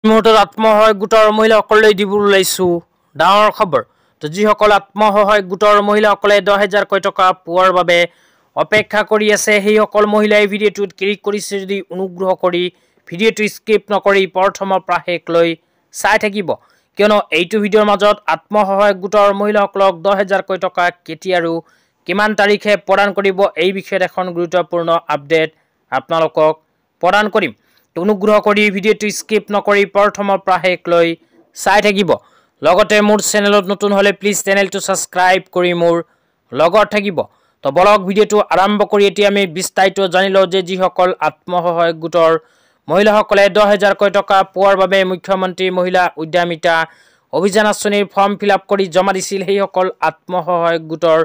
মুহূৰ্তত আত্মসহায়ক গোটৰ মহিলাসকললৈ দিবলৈ ওলাইছো ডাঙৰ খবৰ। তো যিসকল আত্মসহায়ক গোটৰ মহিলাসকলে 10,000 টকা পোৱাৰ বাবে অপেক্ষা কৰি আছে, সেইসকল মহিলাই ভিডিঅ'টোত ক্লিক কৰিছে যদি অনুগ্ৰহ কৰি ভিডিঅ'টো স্কিপ নকৰি প্ৰথমৰ পৰা শেষলৈ চাই থাকিব, কিয়নো এইটো ভিডিঅ'ৰ মাজত আত্মসহায়ক গোটৰ মহিলাসকলক 10,000 টকা কেতিয়া আৰু কিমান তাৰিখে প্ৰদান কৰিব এই বিষয়ত এখন গুৰুত্বপূৰ্ণ আপডেট আপোনালোকক প্ৰদান কৰিম। অনুগ্ৰহ কৰি ভিডিঅ'টো স্কিপ নকৰি প্ৰথমৰ পৰা শেষলৈ চাই থাকিব। লগতে মোৰ চেনেলত নতুন হ'লে প্লিজ চেনেলটো ছাবস্ক্ৰাইব কৰি মোৰ লগত থাকিব। তো বলক ভিডিঅ'টো আৰম্ভ কৰি এতিয়া আমি বিস্তাৰিত জানি লওঁ যে যিসকল আত্মসহায়ক গোটৰ মহিলাসকলে 10,000 টকা পোৱাৰ বাবে মুখ্যমন্ত্ৰী মহিলা উদ্যমিতা অভিযান আঁচনিৰ ফৰ্ম ফিল আপ কৰি জমা দিছিল, সেইসকল আত্মসহায়ক গোটৰ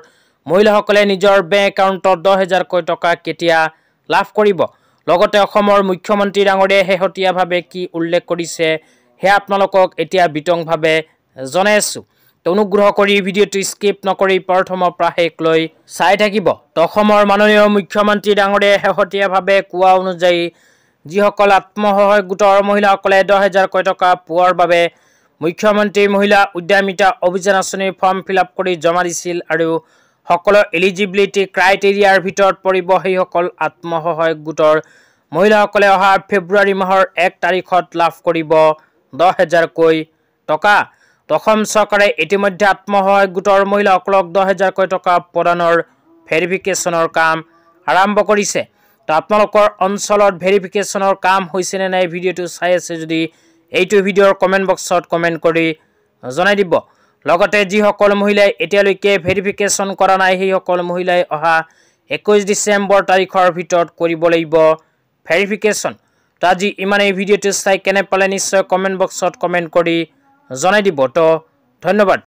মহিলাসকলে নিজৰ বেংক একাউণ্টত 10,000 টকা কেতিয়া লাভ কৰিব। লগতে অসমৰ মুখ্যমন্ত্ৰী ডাঙৰীয়াই শেহতীয়াভাৱে কি উল্লেখ কৰিছে সেয়া আপোনালোকক এতিয়া বিতংভাৱে জনাই আছোঁ। তো অনুগ্ৰহ কৰি ভিডিঅ'টো স্কিপ নকৰি প্ৰথমৰ পৰা শেষলৈ চাই থাকিব। তো অসমৰ মাননীয় মুখ্যমন্ত্ৰী ডাঙৰীয়াই শেহতীয়াভাৱে কোৱা অনুযায়ী যিসকল আত্মসহায়ক গোটৰ মহিলাসকলে 10,000 টকা পোৱাৰ বাবে মুখ্যমন্ত্ৰী মহিলা উদ্যমিতা অভিযান আঁচনিৰ ফৰ্ম ফিল আপ কৰি জমা দিছিল আৰু সকলো এলিজিবিলিটি ক্ৰাইটেৰিয়াৰ ভিতৰত পৰিব, সেইসকল আত্মসহায়ক গোটৰ মহিলাসকলে অহা ফেব্ৰুৱাৰী মাহৰ 1 তাৰিখত লাভ কৰিব 10,000 টকা। অসম চৰকাৰে ইতিমধ্যে আত্মসহায়ক গোটৰ মহিলাসকলক 10,000 টকা প্ৰদানৰ ভেৰিফিকেশ্যনৰ কাম আৰম্ভ কৰিছে। তো আপোনালোকৰ অঞ্চলত ভেৰিফিকেশ্যনৰ কাম হৈছেনে নাই ভিডিঅ'টো চাই আছে যদি এইটো ভিডিঅ'ৰ কমেণ্ট বক্সত কমেণ্ট কৰি জনাই দিব। লগতে যিসকল মহিলাই এতিয়ালৈকে ভেৰিফিকেশ্যন কৰা নাই সেইসকল মহিলাই অহা 21 ডিচেম্বৰ তাৰিখৰ ভিতৰত কৰিব লাগিব ভেৰিফিকেশ্যন। তো আজি ইমানেই। ভিডিঅ'টো চাই কেনে পালে নিশ্চয় কমেণ্ট বক্সত কমেণ্ট কৰি জনাই দিব। তো ধন্যবাদ।